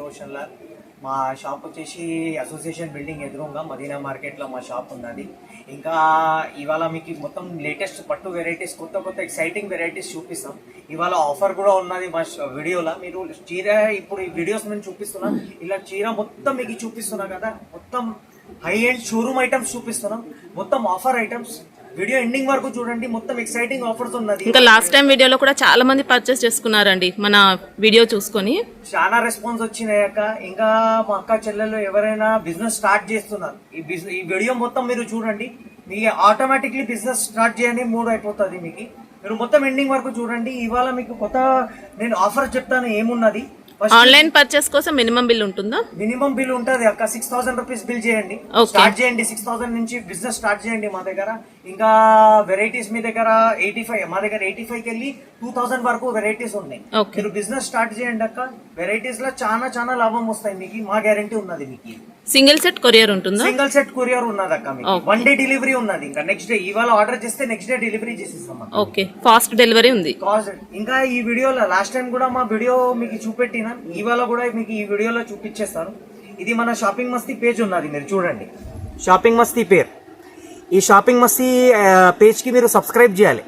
రోషన్ లాల్. మా షాప్ వచ్చేసి association building ఎదురుగా మదీనా మార్కెట్లో మా షాప్ ఉన్నది. ఇంకా ఇవాళ మీకు మొత్తం లేటెస్ట్ పట్టు వెరైటీస్, కొత్త కొత్త ఎక్సైటింగ్ వెరైటీస్ చూపిస్తాం. ఇవాళ ఆఫర్ కూడా ఉన్నది మా వీడియోలో. మీరు చీర ఇప్పుడు ఈ వీడియోస్ నేను చూపిస్తున్నా, ఇలా చీర మొత్తం మీకు చూపిస్తున్నా కదా, మొత్తం హై ఎండ్ షోరూమ్ ఐటమ్స్ చూపిస్తున్నాం, మొత్తం ఆఫర్ ఐటమ్స్. వీడియో ఎండింగ్ వరకు చూడండి, మొత్తం ఎక్సైటింగ్ ఆఫర్స్ ఉన్నది. ఇంకా లాస్ట్ టైం వీడియోలో కూడా చాలా మంది పర్చేస్ చేసుకున్నారండి మన వీడియో చూసుకొని. చాలా రెస్పాన్స్ వచ్చినాయక. ఇంకా మా అక్క చెల్లెలు ఎవరైనా బిజినెస్ స్టార్ట్ చేస్తున్నారు, ఈ వీడియో మొత్తం మీరు చూడండి, మీకు ఆటోమేటిక్లీ బిజినెస్ స్టార్ట్ చేయని మూడ్ అయిపోతుంది మీకు. మీరు మొత్తం ఎండింగ్ వరకు చూడండి. ఇవాళ మీకు కొత్త నేను ఆఫర్ చెప్తాను ఏమున్నది. ఆన్లైన్ పర్చేస్ కోసం మినిమం బిల్ ఉంటుందా? మినిమం బిల్ ఉంటుంది అక్క. 6,000 రూపీస్ బిల్ చేయండి, స్టార్ట్ చేయండి. 6,000 నుంచి బిజినెస్ స్టార్ట్ చేయండి మా దగ్గర. ఇంకా వెరైటీస్ మీ దగ్గర 85, మా దగ్గర 85 వెళ్ళి 2,000 వరకు వెరైటీస్ ఉన్నాయి. మీరు బిజినెస్ స్టార్ట్ చేయండి అక్క. వెరైటీస్ లో చాలా చాలా లాభం వస్తాయి మీకు, మా గ్యారంటీ ఉన్నది మీకు. సింగిల్ సెట్ కొరియర్ ఉంటుందా? సింగిల్ సెట్ కొరియర్ ఉన్నది అక్క మీకు. 1 డే డెలివరీ ఉన్నది. ఇంకా నెక్స్ట్ డే, ఇవాళ ఆర్డర్ చేస్తే నెక్స్ట్ డే డెలివరీ చేసిస్తాం. ఓకే, ఫాస్ట్ డెలివరీ ఉంది. ఇంకా ఈ వీడియోలో లాస్ట్ టైం కూడా మా వీడియో మీకు చూపెట్టిన, ఇవాళ కూడా మీకు ఈ వీడియోలో చూపించేస్తాను. ఇది మన షాపింగ్ మస్తీ పేజ్ ఉన్నది, మీరు చూడండి. షాపింగ్ మస్తీ పేరు, ఈ షాపింగ్ మస్తీ పేజ్ కి మీరు సబ్స్క్రైబ్ చేయాలి.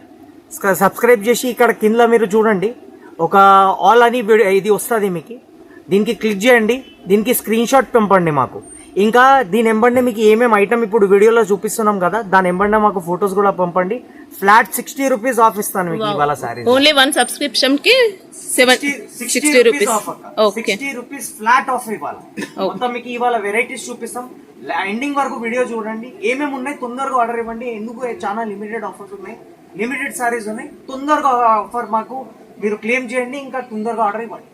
సబ్స్క్రైబ్ చేసి ఇక్కడ కింద మీరు చూడండి, ఒక ఆల్ అని ఇది వస్తుంది మీకు. దీనికి క్లిక్ చేయండి, దీనికి స్క్రీన్ షాట్ పంపండి మాకు. ఇంకా దీని ఎంబండి మీకు ఏమేమి ఐటమ్ ఇప్పుడు వీడియోలో చూపిస్తున్నాం కదా, దాని ఎంబండి మాకు ఫొటోస్ కూడా పంపండి. ఫ్లాట్ 60 రూపీస్ ఆఫ్ ఇస్తాను మీకు ఇవాళ సారీ. ఓన్లీ 1 సబ్స్క్రిప్షన్ కి 60 రూపీస్. 60 రూపీస్ ఫ్లాట్ ఆఫ్ ఇవాళ. మొత్తం మీకు ఇవాళ వెరైటీస్ చూపిస్తాం. ఎండింగ్ వరకు వీడియో చూడండి, ఏమేమి ఉన్నాయి తొందరగా ఆర్డర్ ఇవ్వండి. ఎందుకు చాలా లిమిటెడ్ ఆఫర్స్ ఉన్నాయి, లిమిటెడ్ సారీస్ ఉన్నాయి. తొందరగా ఆఫర్ మాకు మీరు క్లెయిమ్ చేయండి, ఇంకా తొందరగా ఆర్డర్ ఇవ్వండి.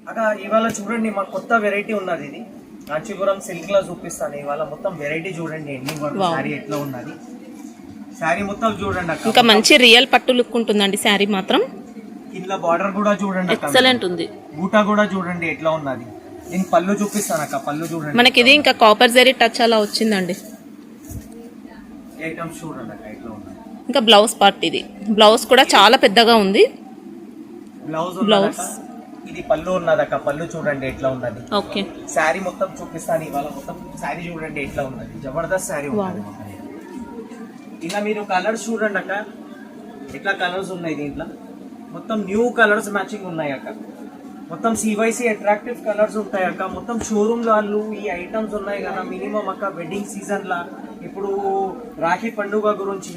అక్క ఇవాళ చూడండి, మా కొత్త వెరైటీ ఉన్నది. ఇది కాంచీపురం సిల్క్ లో చూపిస్తాను ఇవాళ. మొత్తం వెరైటీ చూడండి, ఎండింగ్ వరకు శారీ ఎట్లా ఉన్నది. శారీ మొత్తం చూడండి అక్క. ఇంకా మంచి రియల్ పట్టు లుక్ ఉంటుందండి శారీ మాత్రం. కింద బార్డర్ కూడా చూడండి, ఎక్సలెంట్ ఉంది. బూటా కూడా చూడండి ఎట్లా ఉన్నది. నేను పళ్ళు చూపిస్తాను అక్క, పళ్ళు చూడండి. మనకి ఇది ఇంకా కాపర్ జరీ టచ్ అలా వచ్చిందండి. ఐటమ్స్ చూడండి అక్క ఎట్లా ఉన్నది. ఇంకా బ్లౌజ్ పార్ట్, ఇది బ్లౌజ్ కూడా చాలా పెద్దగా ఉంది. బ్లౌజ్ ఇది పళ్ళు ఉన్నదక్క, పళ్ళు చూడండి ఎట్లా ఉన్నది. ఓకే, శారీ మొత్తం చూపిస్తాను ఇవాళ. మొత్తం శారీ చూడండి ఎట్లా ఉన్నది, జబర్దస్త్ శారీ ఉన్నది. ఇలా మీరు కలర్స్ చూడండి అక్క, ఎట్లా కలర్స్ ఉన్నాయి దీంట్లో. మొత్తం న్యూ కలర్స్ మ్యాచింగ్ ఉన్నాయి అక్క. మొత్తం సివైసీ అట్రాక్టివ్ కలర్స్ ఉంటాయి అక్క. మొత్తం షోరూమ్ వాళ్ళు ఈ ఐటమ్స్ ఉన్నాయి కదా. మినిమం అక్క వెడ్డింగ్ సీజన్ లా, ఇప్పుడు రాఖీ పండుగ గురించి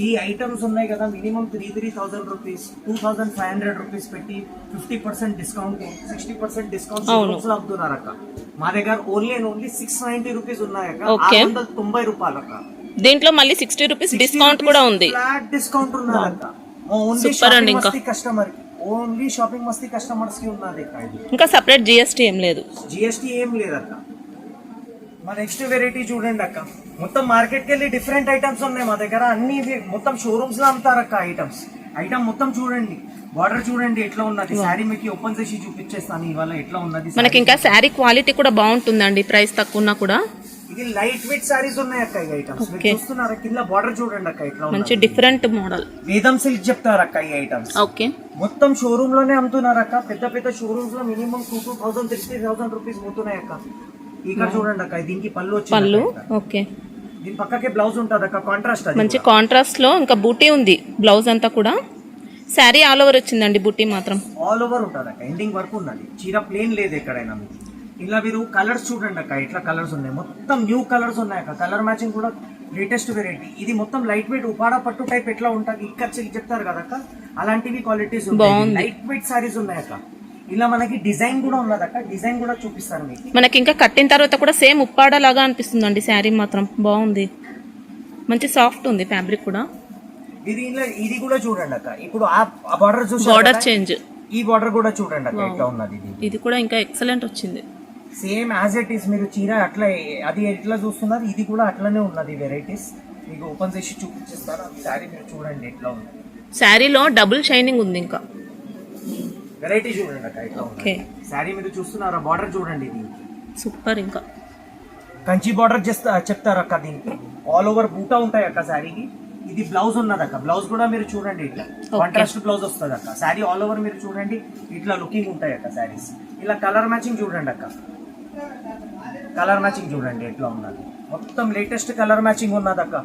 ఈ ఐటమ్స్ ఉన్నాయి కదా. మినిమం 3,000 రూపీస్, 2,500 రూపీస్ పెట్టి 50% డిస్కౌంట్, 60% డిస్కౌంట్ అమ్ముతున్నారు అక్క. మా దగ్గర ఓన్లీ 690 రూపీస్ ఉన్నాయి అక్క. 690 రూపాయలు అక్క. దీంట్లో మళ్ళీ 60 రూపీస్ డిస్కౌంట్ కూడా ఉంది. ఫ్లాట్ డిస్కౌంట్ ఉన్నది అక్క. ఓన్లీ షాపింగ్ మస్తీ కస్టమర్ కి, ఓన్లీ షాపింగ్ మస్తీ కస్టమర్స్ కి ఉన్నది అక్క. ఇంకా సెపరేట్ జిఎస్టీ ఏం లేదు, జిఎస్టీ ఏం లేదు అక్క. మా నెక్స్ట్ వెరైటీ చూడండి అక్క. మొత్తం మార్కెట్ కి వెళ్ళి డిఫరెంట్ ఐటమ్స్ ఉన్నాయి మా దగ్గర. అన్ని మొత్తం షోరూమ్స్ లో అమ్ముతారు అక్క ఐటమ్స్. ఐటమ్ మొత్తం చూడండి, బార్డర్ చూడండి ఎట్లా ఉన్నది. శారీ మీకు ఓపెన్ చేసి చూపించేస్తాను ఇవాళ ఎట్లా ఉన్నది. మనకి ఇంకా శారీ క్వాలిటీ కూడా బాగుంటుందండి, ప్రైస్ తక్కువ ఉన్నా కూడా. ఇది లైట్ వెయిట్ సారీస్ ఉన్నాయి అక్క. ఈ ఐటమ్స్ చూస్తున్నారా, కింద బార్డర్ చూడండి అక్క ఎట్లా మంచి డిఫరెంట్ మోడల్. వేదం సిల్క్ చెప్తారు అక్క ఈ ఐటమ్స్. ఓకే, మొత్తం షోరూమ్ లోనే అమ్ముతున్నారు అక్క. పెద్ద పెద్ద షోరూమ్స్ లో మినిమం 2,000, 3,000 రూపీస్ పోతున్నాయి అక్క. ఇక్కడ చూడండి అక్క, దీనికి పళ్ళు వచ్చింది. పళ్ళు ఓకే, దీని పక్కకే బ్లౌజ్ ఉంటుంది అక్క, కాంట్రాస్ట్. మంచి కాంట్రాస్ట్ లో ఇంకా బూటీ ఉంది. బ్లౌజ్ అంతా కూడా శారీ ఆల్ ఓవర్ వచ్చిందండి, బూటీ మాత్రం ఆల్ ఓవర్ ఉంటుంది అక్క. ఎండింగ్ వరకు ఉన్నది, చీర ప్లేన్ లేదు ఎక్కడైనా. ఇలా మీరు కలర్స్ చూడండి అక్క ఎట్లా కలర్స్ ఉన్నాయి. మొత్తం న్యూ కలర్స్ ఉన్నాయి అక్క. కలర్ మ్యాచింగ్ కూడా లేటెస్ట్ వెరైటీ. ఇది మొత్తం లైట్ వెయిట్ ఉపాడా పట్టు టైప్ ఎట్లా ఉంటుంది ఇక్కడ చెప్తారు కదా అక్క, అలాంటివి క్వాలిటీస్ ఉన్నాయి. లైట్ వెయిట్ సారీస్ ఉన్నాయి అక్క. ఇలా మనకి డిజైన్ కూడా ఉన్నది అక్క, డిజైన్ కూడా చూపిస్తారు మీకు. మనకి ఇంకా కట్టిన తర్వాత కూడా సేమ్ ఉప్పాడ లాగా అనిపిస్తుందండి. శారీ మాత్రం బాగుంది, మంచి సాఫ్ట్ ఉంది ఫ్యాబ్రిక్ కూడా. ఇది కూడా చూడండి అక్క. ఇప్పుడు ఆ బార్డర్ చూసి బార్డర్ చేంజ్, ఈ బార్డర్ కూడా చూడండి అక్క ఎట్లా ఉన్నది. ఇది కూడా ఇంకా ఎక్సలెంట్ వచ్చింది. Same as it is. మీరు చీర అట్లా అది ఎట్లా చూస్తున్నారు, ఇది కూడా అట్లనే ఉన్నది. వెరైటీస్ మీకు ఓపెన్ చేసి చూపించేస్తాను. శారీ మీరు చూడండి ఎట్లా ఉంది. శారీలో డబుల్ షైనింగ్ ఉంది. ఇంకా వెరైటీ చూడండి అక్క ఎట్లా ఉంది. శారీ మీరు చూస్తున్నారా, బార్డర్ చూడండి. ఇది సూపర్. ఇంకా కంచి బార్డర్ చెప్తారు అక్క. దీనికి ఆల్ ఓవర్ బూటా ఉంటాయి అక్క శారీకి. ఇది బ్లౌజ్ ఉన్నది అక్క, బ్లౌజ్ కూడా మీరు చూడండి ఇట్లా కాంట్రాస్ట్ బ్లౌజ్ వస్తుంది అక్క. శారీ ఆల్ ఓవర్ మీరు చూడండి ఇట్లా లుకింగ్ ఉంటాయి అక్క శారీస్. ఇలా కలర్ మ్యాచింగ్ చూడండి అక్క, కలర్ మ్యాచింగ్ చూడండి ఎట్లా ఉన్నది, మొత్తం లేటెస్ట్ కలర్ మ్యాచింగ్ ఉన్నది అక్క.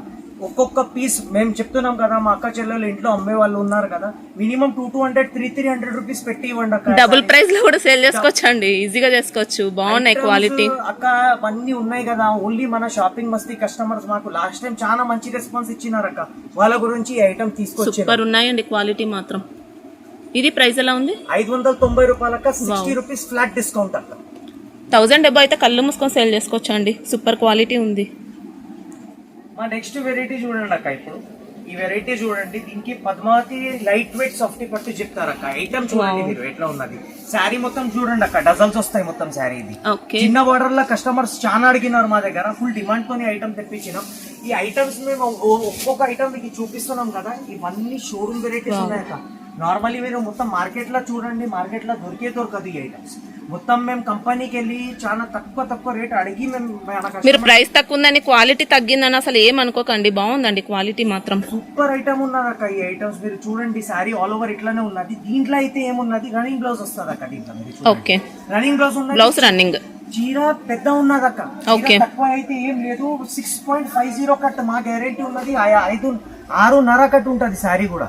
ఒక్కొక్క పీస్ మేము చెప్తున్నాం కదా, మా అక్క చెల్లెలు ఇంట్లో అమ్మే వాళ్ళు ఉన్నారు కదా, మినిమం 200 300 రూపీస్ పెట్టి ఇవ్వండి అక్క. డబుల్ ప్రైస్ లో కూడా సేల్ చేసుకోవచ్చు అండి, ఈజీగా చేసుకోవచ్చు. బాగున్నాయి క్వాలిటీ అక్క, అవన్నీ ఉన్నాయి కదా. ఓన్లీ మన షాపింగ్ మస్తీ కస్టమర్స్ మాకు లాస్ట్ టైం చాలా మంచి రెస్పాన్స్ ఇచ్చినారు అక్క, వాళ్ళ గురించి ఈ ఐటమ్ తీసుకొచ్చి సూపర్ ఉన్నాయండి క్వాలిటీ మాత్రం. ఇది ప్రైస్ ఎలా ఉంది? 590 రూపాయలక్క, 60 రూపీస్ ఫ్లాట్ డిస్కౌంట్ అక్క. 1000 అయితే కళ్ళు మూసుకొని సేల్ చేసుకోవచ్చు అండి, సూపర్ క్వాలిటీ ఉంది. మా నెక్స్ట్ వెరైటీ చూడండి అక్క, ఇప్పుడు ఈ వెరైటీ చూడండి, దీనికి పద్మావతి లైట్ వెయిట్ సాఫ్ట్ పట్టు చెప్తారు అక్క. ఐటమ్ చూడండి మీరు ఎట్లా ఉన్నది, శారీ మొత్తం చూడండి అక్క, డజల్స్ వస్తాయి మొత్తం శారీ. ఇది చిన్న బార్డర్ లో కస్టమర్స్ చాలా అడిగినారు మా దగ్గర, ఫుల్ డిమాండ్ తోని ఐటమ్ తెప్పించినాం. ఈ ఐటమ్స్ మేము ఒక్కొక్క ఐటమ్ మీకు చూపిస్తున్నాం కదా, ఇవన్నీ షోరూమ్ వెరైటీస్ ఉన్నాయి అక్క. నార్మల్లీ మీరు మొత్తం మార్కెట్ లో చూడండి, మార్కెట్ లో దొరకదు ఈ ఐటమ్స్. మొత్తం మేము కంపెనీకి వెళ్ళి చాలా తక్కువ రేట్ అడిగి మీరు ప్రైస్ తక్కువ ఉందని క్వాలిటీ తగ్గిందని అసలు ఏమనుకోకండి, బాగుందండి క్వాలిటీ మాత్రం. సూపర్ ఐటమ్ ఉన్నది అక్క. ఈ ఐటమ్స్ మీరు చూడండి, శారీ ఆల్ ఓవర్ ఇట్లానే ఉన్నది. దీంట్లో అయితే ఏమున్నది, రన్నింగ్ బ్లౌజ్ వస్తుంది అక్క. దీంట్లో ఓకే, రన్నింగ్ బ్లౌజ్ ఉన్నది, బ్లౌజ్ రన్నింగ్. చీర పెద్ద ఉన్నది అక్క, ఓకే. తక్కువ అయితే ఏం లేదు. 6.50 కట్ మా గ్యారెంటీ ఉన్నది. 6.5 కట్ ఉంటది శారీ కూడా.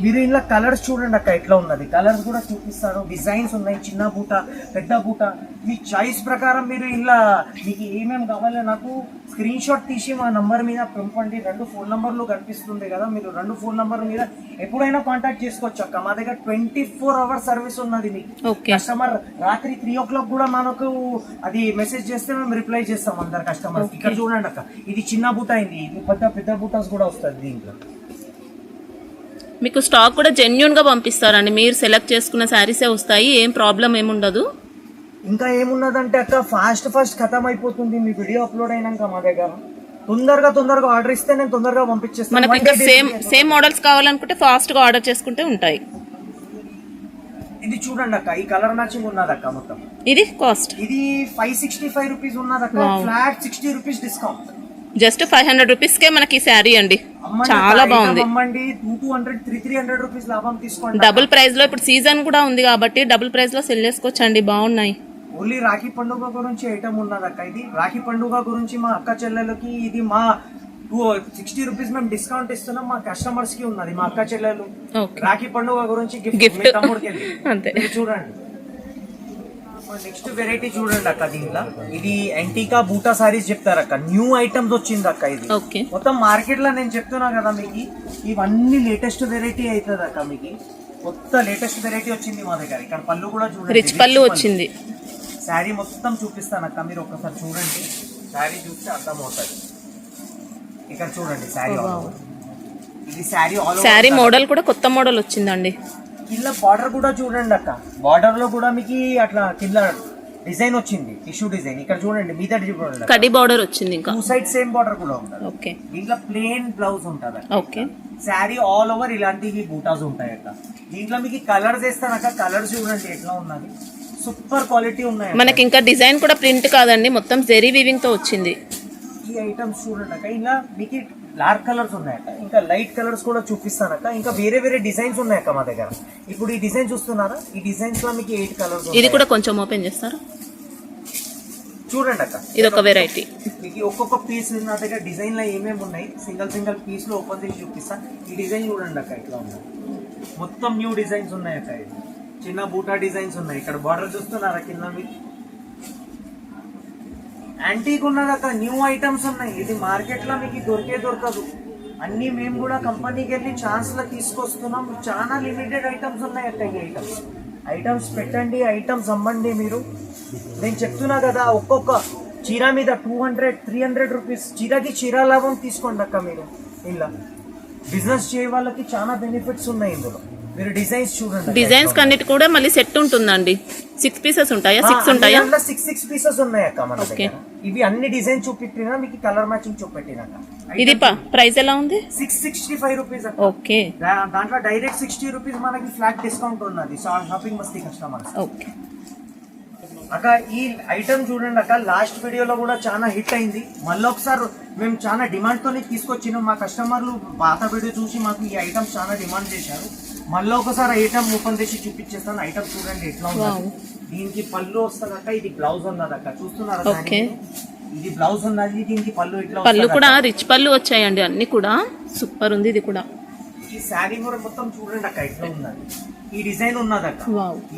మీరు ఇలా కలర్స్ చూడండి అక్క ఎట్లా ఉన్నది, కలర్స్ కూడా చూపిస్తాను. డిజైన్స్ ఉన్నాయి, చిన్న బూట, పెద్ద బూట, మీ చాయిస్ ప్రకారం మీరు ఇలా మీకు ఏమేమి కావాలో నాకు స్క్రీన్ షాట్ తీసి మా నంబర్ మీద పంపండి. 2 ఫోన్ నంబర్లు కనిపిస్తుంది కదా, మీరు 2 ఫోన్ నంబర్ మీద ఎప్పుడైనా కాంటాక్ట్ చేసుకోవచ్చు అక్క. మా దగ్గర 24 అవర్స్ సర్వీస్ ఉన్నది. మీకు కస్టమర్ రాత్రి 3 o'clock కూడా మనకు అది మెసేజ్ చేస్తే మేము రిప్లై చేస్తాం అందరు కస్టమర్. ఇక్కడ చూడండి అక్క, ఇది చిన్న బూట అయింది, ఇది పెద్ద బూటాస్ కూడా వస్తుంది దీంట్లో. మీకు స్టాక్ కూడా జెన్యూన్ గా పంపిస్తారండి, మీరు సెలెక్ట్ చేసుకున్న శారీసే వస్తాయి, ఏం ప్రాబ్లం ఏముండదు. ఇంకా ఏమున్నదంటే అక్క, ఫాస్ట్ ఖతం అయిపోతుంది మీ వీడియో అప్లోడ్ అయినాక. మా దగ్గర తొందరగా ఆర్డర్ ఇస్తే నేను తొందరగా పంపించేస్తాను. మనకి ఇంకా సేమ్ మోడల్స్ కావాలనుకుంటే ఫాస్ట్ గా ఆర్డర్ చేసుకుంటే ఉంటాయి. ఇది చూడండి అక్క, ఈ కలర్ మ్యాచింగ్ ఉన్నది అక్క. మొత్తం ఇది కాస్ట్ ఇది 565 రూపీస్ ఉన్నది అక్క, flat 60 rupees discount. Just 500 rupees కే మనకి శారీ అండి, చాలా బాగుంది. 200 300 రూపీస్ లాభం తీసుకోండి. డబుల్ ప్రైస్ లో ఇప్పుడు సీజన్ కూడా ఉంది కాబట్టి డబుల్ ప్రైస్ లో సెల్ చేసుకోవచ్చు అండి, బాగున్నాయి. ఓన్లీ రాఖీ పండుగ గురించి ఐటమ్ ఉన్నది అక్క. ఇది రాఖీ పండుగ గురించి మా అక్క చెల్లెలకి ఇది మా 60 రూపీస్ మేము డిస్కౌంట్ ఇస్తున్నాం, మా కస్టమర్స్ కి ఉన్నది. మా అక్క చెల్లెలు రాఖీ పండుగ గురించి గిఫ్ట్ తమ్ముడికి అంతే. చూడండి నెక్స్ట్ వెరైటీ చూడండి అక్క, దీంట్లో ఇది యాంటికా బూటా సారీస్ చెప్తారు అక్క. న్యూ ఐటమ్స్ వచ్చింది అక్క. ఇది మొత్తం మార్కెట్ లో నేను చెప్తున్నా కదా మీకు, ఇవన్నీ లేటెస్ట్ వెరైటీ అవుతుంది అక్క. మీకు కొత్త లేటెస్ట్ వెరైటీ వచ్చింది మా దగ్గర. ఇక్కడ పళ్ళు కూడా చూడండి, రిచ్ పళ్ళు వచ్చింది. శారీ మొత్తం చూపిస్తాను అక్క, మీరు ఒక్కసారి చూడండి, శారీ చూస్తే అర్థం అవుతుంది. ఇక్కడ చూడండి శారీ ఆల్ ఓవర్, ఇది శారీ మోడల్ కూడా కొత్త మోడల్ వచ్చిందండి. కింద బార్డర్ కూడా చూడండి అక్క, బార్డర్ లో కూడా మీకు అట్లా కింద డిజైన్ వచ్చింది, టిష్యూ డిజైన్. ఇక్కడ చూడండి మీద కడి బార్డర్ వచ్చింది, ఇంకా 2 సైడ్ సేమ్ బార్డర్ కూడా ఉంటుంది. దీంట్లో ప్లేన్ బ్లౌజ్ ఉంటుంది. ఓకే, శారీ ఆల్ ఓవర్ ఇలాంటివి బూటాస్ ఉంటాయి అక్క. దీంట్లో మీకు కలర్స్ వేస్తానక్క, కలర్స్ చూడండి ఎట్లా ఉన్నది, సూపర్ క్వాలిటీ ఉన్నాయి. మనకి ఇంకా డిజైన్ కూడా ప్రింట్ కాదండి, మొత్తం జెరీ వీవింగ్ తో వచ్చింది. ఈ ఐటమ్స్ చూడండి అక్క, ఇలా మీకు డార్క్ కలర్స్ ఉన్నాయక్క, ఇంకా లైట్ కలర్స్ కూడా చూపిస్తానక్క. ఇంకా వేరే డిజైన్స్ ఉన్నాయక్క మా దగ్గర. ఇప్పుడు ఈ డిజైన్ చూస్తున్నారా, ఈ డిజైన్స్ లో మీకు 8 కలర్స్. ఇది కూడా కొంచెం ఓపెన్ చేస్తారా, చూడండి అక్క. ఇది ఒక వెరైటీ. మీకు ఒక్కొక్క పీస్ నా దగ్గర డిజైన్ లో ఏమేమి ఉన్నాయి, సింగిల్ పీస్ లో ఓపెన్ చేసి చూపిస్తా. ఈ డిజైన్ చూడండి అక్క ఇట్లా ఉన్నాయి, మొత్తం న్యూ డిజైన్స్ ఉన్నాయి అక్క. ఇది చిన్న బూటా డిజైన్స్ ఉన్నాయి. ఇక్కడ బార్డర్ చూస్తున్నారా కింద మీకు యాంటీక్ ఉన్నది అక్క, న్యూ ఐటమ్స్ ఉన్నాయి. ఇది మార్కెట్ లో మీకు దొరకదు. అన్ని మేము కూడా కంపెనీకి వెళ్ళి ఛాన్స్ లో తీసుకొస్తున్నాం. చాలా లిమిటెడ్ ఐటమ్స్ ఉన్నాయి అక్క. ఈ ఐటమ్స్ పెట్టండి, ఐటమ్స్ అమ్మండి. మీరు నేను చెప్తున్నా కదా, ఒక్కొక్క చీర మీద 200 300 రూపీస్ చీరకి చీర లాభం తీసుకోండి అక్క. మీరు ఇలా బిజినెస్ చేయ వాళ్ళకి చాలా బెనిఫిట్స్ ఉన్నాయి ఇందులో. మీరు డిజైన్స్ చూడండి, డిజైన్స్ కన్నిటి కూడా మళ్ళీ సెట్ ఉంటుందండి. 6 పీసెస్ ఉంటాయా, 6 ఉంటాయా? 6 పీసెస్ ఉన్నాయి అక్క మన దగ్గర. ఇవి అన్ని డిజైన్ చూపెట్టినా మీకు కలర్ మ్యాచింగ్ చూపెట్టినాక. ఇది ప్రైస్ ఎలా ఉంది? 665 రూపీస్ అక్క. ఓకే, దాంట్లో డైరెక్ట్ 60 రూపీస్ మనకి ఫ్లాట్ డిస్కౌంట్ ఉన్నది షాపింగ్ మస్తీ కస్టమర్స్. ఓకే అక్క, ఈ ఐటమ్ చూడండి అక్క, లాస్ట్ వీడియోలో కూడా చాలా హిట్ అయింది. మళ్ళీ ఒకసారి మేము చాలా డిమాండ్ తోనే తీసుకొచ్చినాం. మా కస్టమర్లు పాత వీడియో చూసి మాకు ఈ ఐటమ్ చాలా డిమాండ్ చేశారు. మళ్ళీ ఒకసారి ఐటమ్ ఓపెన్ చేసి చూపించేస్తాను. ఐటమ్ చూడండి ఎట్లా ఉంది. దీనికి పళ్ళు వస్తుందక్క, ఇది బ్లౌజ్ ఉన్నదక్క, చూస్తున్నారా? ఓకే, ఇది బ్లౌజ్ ఉన్నది, దీనికి పళ్ళు ఇట్లా పళ్ళు కూడా రిచ్ పళ్ళు వచ్చాయండి, అన్ని కూడా సూపర్ ఉంది. ఇది కూడా ఈ శారీ కూడా మొత్తం చూడండి అక్క ఎట్లా ఉన్నది. ఈ డిజైన్ ఉన్నదక్క,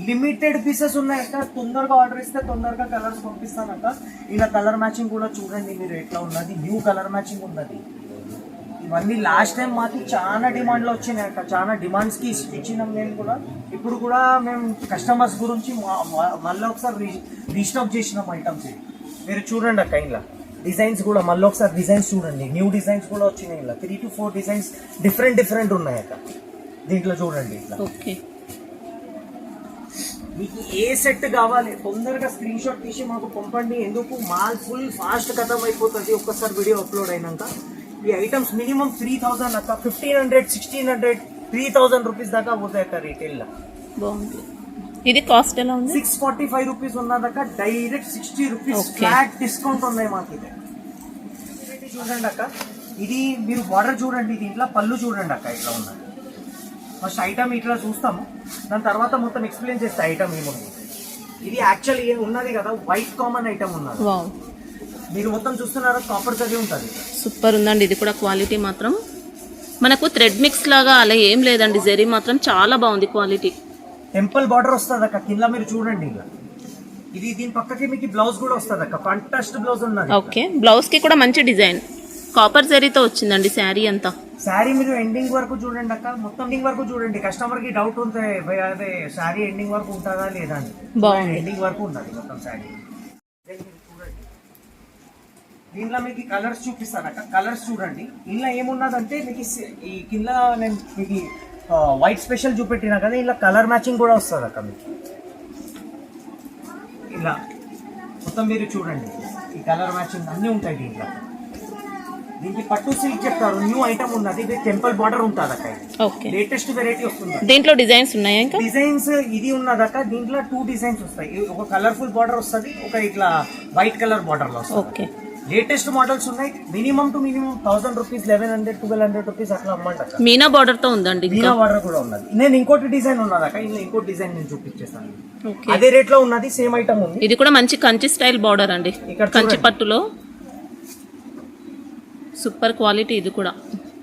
లిమిటెడ్ పీసెస్ ఉన్నాయక్క. తొందరగా ఆర్డర్ ఇస్తే తొందరగా కలర్స్ పంపిస్తానక్క. ఇలా కలర్ మ్యాచింగ్ కూడా చూడండి మీరు ఎట్లా ఉన్నది. న్యూ కలర్ మ్యాచింగ్ ఉన్నది. ఇవన్నీ లాస్ట్ టైం మాకు చాలా డిమాండ్ లో వచ్చినాయి అక్క. చాలా డిమాండ్స్ కి ఇచ్చినాం మేము కూడా. ఇప్పుడు కూడా మేము కస్టమర్స్ గురించి మళ్ళీ ఒకసారి రీస్టాక్ చేసినాం ఐటమ్స్. మీరు చూడండి అక్క, ఇలా డిజైన్స్ కూడా మళ్ళీ ఒకసారి డిజైన్స్ చూడండి. న్యూ డిజైన్స్ కూడా వచ్చినాయి. ఇలా 3 to 4 డిజైన్స్ డిఫరెంట్ ఉన్నాయి అక్క. దీంట్లో చూడండి ఇట్లా. ఓకే, మీకు ఏ సెట్ కావాలి తొందరగా స్క్రీన్ షాట్ తీసి మాకు పంపండి. ఎందుకు మాల్ ఫుల్ ఫాస్ట్ ఖతం అయిపోతుంది ఒక్కసారి వీడియో అప్లోడ్ అయినాక. ఈ ఐటమ్స్ మినిమం 3000 అక్క, 1500, 1600, 3000 రూపీస్ దాకా పోతాయి అక్క రీటైల్ లో. బాగుంది. ఇది కాస్ట్ ఎలా ఉంది? 645 రూపీస్ ఉన్నదక్క. డైరెక్ట్ 60 రూపీస్ ఫ్లాట్ డిస్కౌంట్ ఉన్నాయి మాకు. ఇది చూడండి అక్క, ఇది మీరు బార్డర్ చూడండి, దీంట్లో పళ్ళు చూడండి అక్క ఇట్లా ఉన్నది. ఫస్ట్ ఐటమ్ ఇట్లా చూస్తాము, దాని తర్వాత మొత్తం ఎక్స్ప్లెయిన్ చేస్తే ఐటమ్ ఏముంది. ఇది యాక్చువల్లీ ఉన్నది కదా వైట్ కామన్ ఐటమ్ ఉన్నది. మీరు మొత్తం చూస్తున్నారా, కాపర్ జరీ ఉంటుంది. సూపర్ ఉందండి. ఇది కూడా క్వాలిటీ మాత్రం మనకు థ్రెడ్ మిక్స్ లాగా అలా ఏం లేదండి. జరీ మాత్రం చాలా బాగుంది క్వాలిటీ. టెంపుల్ బార్డర్ వస్తుంది అక్క కింద మీరు చూడండి. ఇలా ఇది దీని పక్కకి మీకు బ్లౌజ్ కూడా వస్తుంది అక్క. కాంట్రాస్ట్ బ్లౌజ్ ఉన్నది. ఓకే, బ్లౌజ్ కి కూడా మంచి డిజైన్ కాపర్ జరీతో వచ్చిందండి శారీ అంతా. శారీ మీరు ఎండింగ్ వరకు చూడండి అక్క, మొత్తం ఎండింగ్ వరకు చూడండి. కస్టమర్ కి డౌట్ ఉంటే అదే శారీ ఎండింగ్ వరకు ఉంటుందా లేదా అని. బాగుంది, ఎండింగ్ వరకు ఉంటుంది మొత్తం శారీ. చూడండి దీంట్లో మీకు కలర్స్ చూపిస్తాను అక్క. కలర్స్ చూడండి. ఇంట్లో ఏమున్నదంటే మీకు ఈ కింద నేను మీకు వైట్ స్పెషల్ చూపెట్టినా కదా, ఇలా కలర్ మ్యాచింగ్ కూడా వస్తుంది అక్క మీకు. ఇలా మొత్తం మీరు చూడండి, ఈ కలర్ మ్యాచింగ్ అన్నీ ఉంటాయి దీంట్లో. దీనికి పట్టు సిల్క్ చెప్తారు, న్యూ ఐటమ్ ఉన్నది. ఇది టెంపుల్ బార్డర్ ఉంటుంది అక్క. ఓకే, లేటెస్ట్ వెరైటీ వస్తుంది. దీంట్లో డిజైన్స్ ఉన్నాయా? ఇంకా డిజైన్స్ ఇది ఉన్నదక్క. దీంట్లో 2 డిజైన్స్ వస్తాయి. ఒక కలర్ఫుల్ బార్డర్ వస్తుంది, ఒక ఇట్లా వైట్ కలర్ బార్డర్ లో వస్తుంది. ఓకే, లేటెస్ట్ మోడల్స్ ఉన్నాయి. Minimum to minimum 1000 rupees, 1100, 1200 rupees అట్లా అమ్మంట. మీనా బార్డర్ తో ఉందండి. మీనా బార్డర్ కూడా ఉన్నది. నేను ఇంకోటి డిజైన్ ఉన్నదక్క, ఇలా ఇంకోటి డిజైన్ నేను చూపించేస్తాను. అదే రేట్ లో ఉన్నది, సేమ్ ఐటమ్ ఉంది. ఇది కూడా మంచి కంచి స్టైల్ బార్డర్ అండి, కంచి పట్టులో. Super quality. ఇది కూడా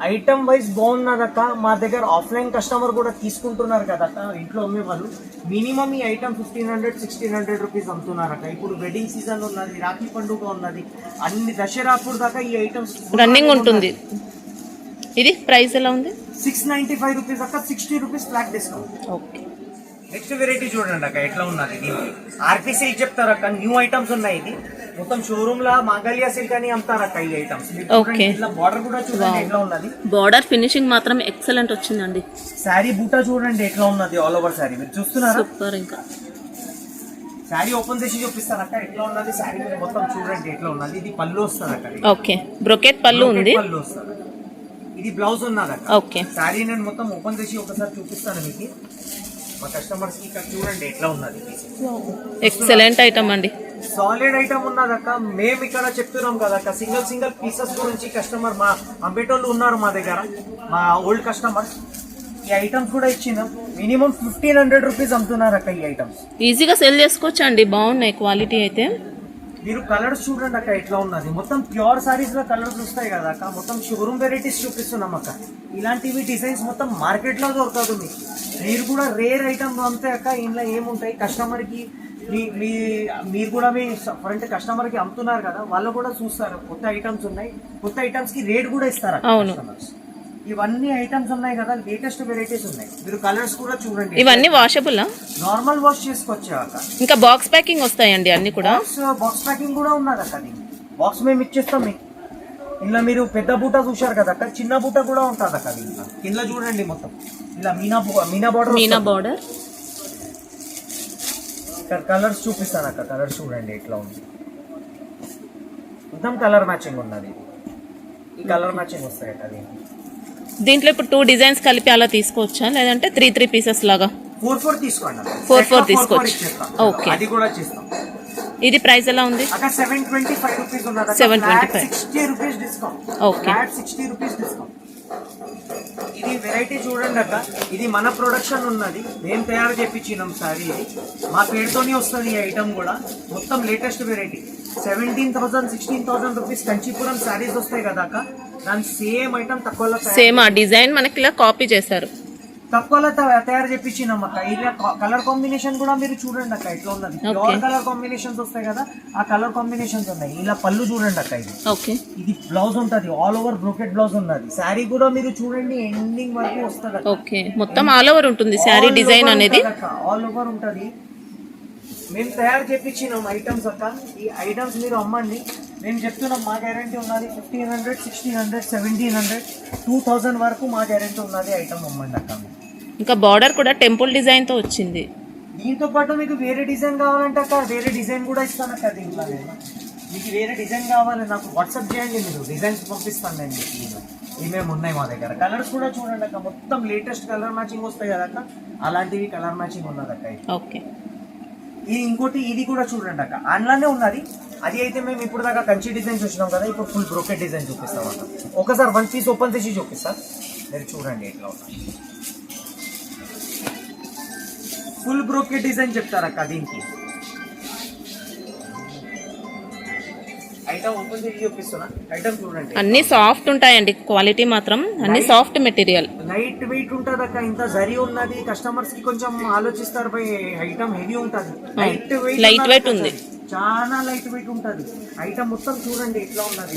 ఐటమ్ వైజ్ బాగున్నదక్క. మా దగ్గర ఆఫ్లైన్ కస్టమర్ కూడా తీసుకుంటున్నారు కదక్క, ఇంట్లో అమ్మే వాళ్ళు. మినిమం ఈ ఐటమ్ 1500, 1600 రూపీస్ అమ్ముతున్నారక్క. ఇప్పుడు వెడ్డింగ్ సీజన్ ఉన్నది, రాఖీ పండుగ ఉన్నది, అన్ని దసరా అప్పుడు దాకా ఈ ఐటమ్స్ రన్నింగ్ ఉంటుంది. ఇది ప్రైస్ ఎలా ఉంది? 695 రూపీస్ అక్క, 60 rupees flat discount. Okay, next variety చూడండి అక్క ఎట్లా ఉన్నది. ఆర్పీ సిల్క్ చెప్తారు అక్క, న్యూ ఐటమ్స్ ఉన్నాయి. ఇది మొత్తం షోరూమ్ లా మాంగళ్య సిల్క్ అని అమ్ముతారక్క ఈ ఐటమ్స్. ఓకే, బార్డర్ కూడా చూడండి ఎట్లా ఉన్నది. బార్డర్ ఫినిషింగ్ మాత్రం ఎక్సలెంట్ వచ్చిందండి. శారీ బూటా చూడండి ఎట్లా ఉన్నది. ఆల్ ఓవర్ శారీ మీరు చూస్తున్నారా? సూపర్. ఇంకా శారీ ఓపెన్ చేసి చూపిస్తాను అక్క ఎట్లా ఉన్నది. శారీ మొత్తం చూడండి ఎట్లా ఉన్నది. ఇది పళ్ళు వస్తుంది అక్క. ఓకే, బ్రొకెట్ పళ్ళు ఉంది. పళ్ళు వస్తుంది. ఇది బ్లౌజ్ ఉన్నది అక్క. ఓకే, శారీ నేను మొత్తం ఓపెన్ చేసి ఒకసారి చూపిస్తాను మీకు. మా కస్టమర్స్ కి ఇక్కడ చూడండి ఎట్లా ఉన్నది. ఎక్సలెంట్ ఐటమ్ అండి, సాలిడ్ ఐటమ్ ఉన్నదక్క. మేము ఇక్కడ చెప్తున్నాం కదక్క, సింగిల్ పీసెస్ గురించి కస్టమర్ మా అంబేటోళ్ళు ఉన్నారు మా దగ్గర, మా ఓల్డ్ కస్టమర్స్. ఈ ఐటమ్స్ కూడా ఇచ్చినాం. మినిమం 1500 రూపీస్ అమ్ముతున్నారు అక్క ఈ ఐటమ్స్. ఈజీగా సెల్ చేసుకోవచ్చు అండి, బాగున్నాయి క్వాలిటీ అయితే. మీరు కలర్స్ చూడండి అక్క ఎట్లా ఉన్నది. మొత్తం ప్యూర్ సారీస్ లో కలర్స్ వస్తాయి కదా అక్క. మొత్తం షోరూమ్ వెరైటీస్ చూపిస్తున్నాం అక్క. ఇలాంటివి డిజైన్స్ మొత్తం మార్కెట్ లో దొరకదు మీకు. మీరు కూడా రేర్ ఐటమ్ అమ్మితే అక్క ఇంట్లో ఏముంటాయి కస్టమర్ కి. మీరు కూడా మీ ఫ్రంట్ కస్టమర్ కి అమ్ముతున్నారు కదా, వాళ్ళు కూడా చూస్తారు కొత్త ఐటమ్స్ ఉన్నాయి. కొత్త ఐటమ్స్ కి రేట్ కూడా ఇస్తారు కస్టమర్స్. ఇవన్నీ ఐటమ్స్ ఉన్నాయి కదా, లేటెస్ట్ వెరైటీస్ ఉన్నాయి. మీరు కలర్స్ కూడా చూడండి. ఇవన్నీ వాషబుల్, నార్మల్ వాష్ చేసుకోవచ్చు అక్క. ఇంకా బాక్స్ ప్యాకింగ్ వస్తాయండి అన్ని కూడా. బాక్స్ ప్యాకింగ్ కూడా ఉన్నది అక్క. బాక్స్ మేము ఇచ్చేస్తాం మీకు. ఇలా మీరు పెద్ద బూట చూశారు కదా అక్క, చిన్న బూట కూడా ఉంటుంది అక్క. దీంట్లో కింద చూడండి మొత్తం ఇలా మీనా బార్డర్. ఇక్కడ కలర్స్ చూపిస్తాను అక్క. కలర్స్ చూడండి ఎట్లా ఉంది. మొత్తం కలర్ మ్యాచింగ్ ఉన్నది. ఈ కలర్ మ్యాచింగ్ వస్తాయి అక్క. దీంట్లో ఇప్పుడు 2 డిజైన్స్ కలిపి అలా తీసుకోవచ్చా, లేదంటే 3 పీసెస్ లాగా? 4 తీసుకోండి. 4 తీసుకోవచ్చు. ఓకే, అది కూడా చేస్తాం. ఇది ప్రైస్ ఎలా ఉంది? అక్కడ 725 రూపీస్ ఉన్నది. 725. 60 rupees discount. Okay. 60 rupees discount. ఇది వెరైటీ చూడండి అక్క, ఇది మన ప్రొడక్షన్ ఉన్నది, మేము తయారు చేయించినాం సారీ. ఇది మా పేరుతోనే వస్తుంది ఈ ఐటమ్ కూడా. మొత్తం latest variety 17,000 16,000 rupees Kanchipuram saris వస్తాయి కదా అక్క, దాని సేమ్ ఐటమ్ తక్కువలో సేమ్ ఆ డిజైన్ మనకి ఇలా కాపీ చేశారు. తక్కువలో తయారు చేయించినాం అక్క. ఇలా కలర్ కాంబినేషన్ కూడా మీరు చూడండి అక్క ఎట్లా ఉన్నది. ప్యూర్ కలర్ కాంబినేషన్స్ వస్తాయి కదా, ఆ కలర్ కాంబినేషన్స్ ఉన్నాయి. ఇలా పళ్ళు చూడండి అక్క, ఇది ఓకే. ఇది బ్లౌజ్ ఉంటది, ఆల్ ఓవర్ బ్రోకెట్ బ్లౌజ్ ఉన్నది. శారీ కూడా మీరు చూడండి ఎండింగ్ వరకు వస్తుంది. ఓకే, మొత్తం ఆల్ ఓవర్ ఉంటుంది శారీ డిజైన్ అనేది. ఆల్ ఓవర్ ఉంటది. మేము తయారు చేయించినాం ఐటమ్స్ అక్క. ఈ ఐటమ్స్ మీరు అమ్మండి, మేము చెప్తున్నాం మా గ్యారంటీ ఉన్నది. 1500 1600 1700 2000 వరకు మా గ్యారంటీ ఉన్నది. ఐటమ్ అమ్మండి అక్క. ఇంకా బార్డర్ కూడా టెంపుల్ డిజైన్ తో వచ్చింది. దీంతో పాటు మీకు వేరే డిజైన్ కావాలంటే అక్క వేరే డిజైన్ కూడా ఇస్తాను అక్క. దీంట్లో నేను మీకు వేరే డిజైన్ కావాలి నాకు వాట్సాప్ చేయండి, మీరు డిజైన్స్ పంపిస్తాను నేను మీకు. ఇవేమి ఉన్నాయి మా దగ్గర. కలర్స్ కూడా చూడండి అక్క, మొత్తం లేటెస్ట్ కలర్ మ్యాచింగ్ వస్తాయి కదా అక్క, అలాంటివి కలర్ మ్యాచింగ్ ఉన్నది అక్క. ఓకే. ఇది ఇంకోటి, ఇది కూడా చూడండి అక్క, ఆన్లైన్లో ఉన్నది. అది అయితే మేము ఇప్పుడు దాకా కంచి డిజైన్ చూసినాం కదా, ఇప్పుడు ఫుల్ బ్రోకెట్ డిజైన్ చూపిస్తాం అక్క. ఒకసారి వన్ పీస్ ఓపెన్ చేసి చూపిస్తాను, మీరు చూడండి ఎట్లా ఉన్నది. ఫుల్ బ్రోకెట్ డిజైన్ చెప్తారు అక్క దీనికి. ఐటమ్ ఓపెన్ చేసి చూపిస్తున్నా, ఐటమ్ చూడండి. అన్ని సాఫ్ట్ ఉంటాయండి, క్వాలిటీ మాత్రం అన్ని సాఫ్ట్ మెటీరియల్. లైట్ వెయిట్ ఉంటది అక్క, ఇంత జరీ ఉన్నది. కస్టమర్స్ కి కొంచెం ఆలోచిస్తారు, బై ఐటమ్ హెవీ ఉంటది. లైట్ వెయిట్ ఉంది, చాలా లైట్ వెయిట్ ఉంటది. ఐటమ్ మొత్తం చూడండి ఎట్లా ఉన్నది.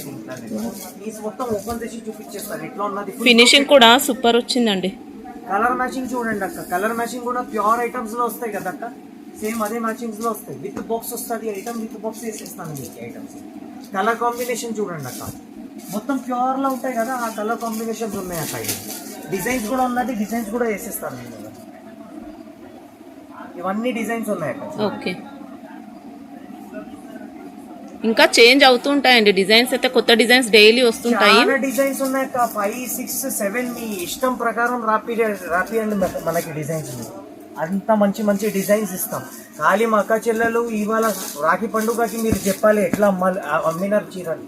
పీస్ మొత్తం ఓపెన్ చేసి చూపించేస్తారు ఎట్లా ఉన్నది. ఫినిషింగ్ కూడా సూపర్ వచ్చిందండి. కలర్ మ్యాచింగ్ చూడండి అక్క, కలర్ మ్యాచింగ్ కూడా ప్యూర్ ఐటమ్స్ లో వస్తాయి కదా అక్క, సేమ్ అదే మ్యాచింగ్స్ లో వస్తాయి. విత్ బాక్స్ వస్తుంది ఐటమ్, విత్ బాక్స్ వేసేస్తాను మీకు ఐటమ్స్. కలర్ కాంబినేషన్ చూడండి అక్క, మొత్తం ప్యూర్ లో ఉంటాయి కదా, ఆ కలర్ కాంబినేషన్స్ ఉన్నాయి అక్క. డిజైన్స్ కూడా ఉన్నది, డిజైన్స్ కూడా వేసేస్తాను నేను. ఇవన్నీ డిజైన్స్ ఉన్నాయి అక్క. ఓకే. ఇంకా చేంజ్ అవుతూ ఉంటాయండి డిజైన్స్, అయితే కొత్త డిజైన్స్ డైలీ వస్తుంటాయి. చాలా డిజైన్స్ ఉన్నాయి అక్క, 5 6 7 మీ ఇష్టం ప్రకారం రాపియండి మనకి డిజైన్స్. అంత మంచి మంచి డిజైన్స్ ఇస్తాం. ఖాళీ మా అక్క చెల్లెలు ఇవాళ రాఖీ పండుగకి మీరు చెప్పాలి ఎట్లా అమ్మినారు చీరలు.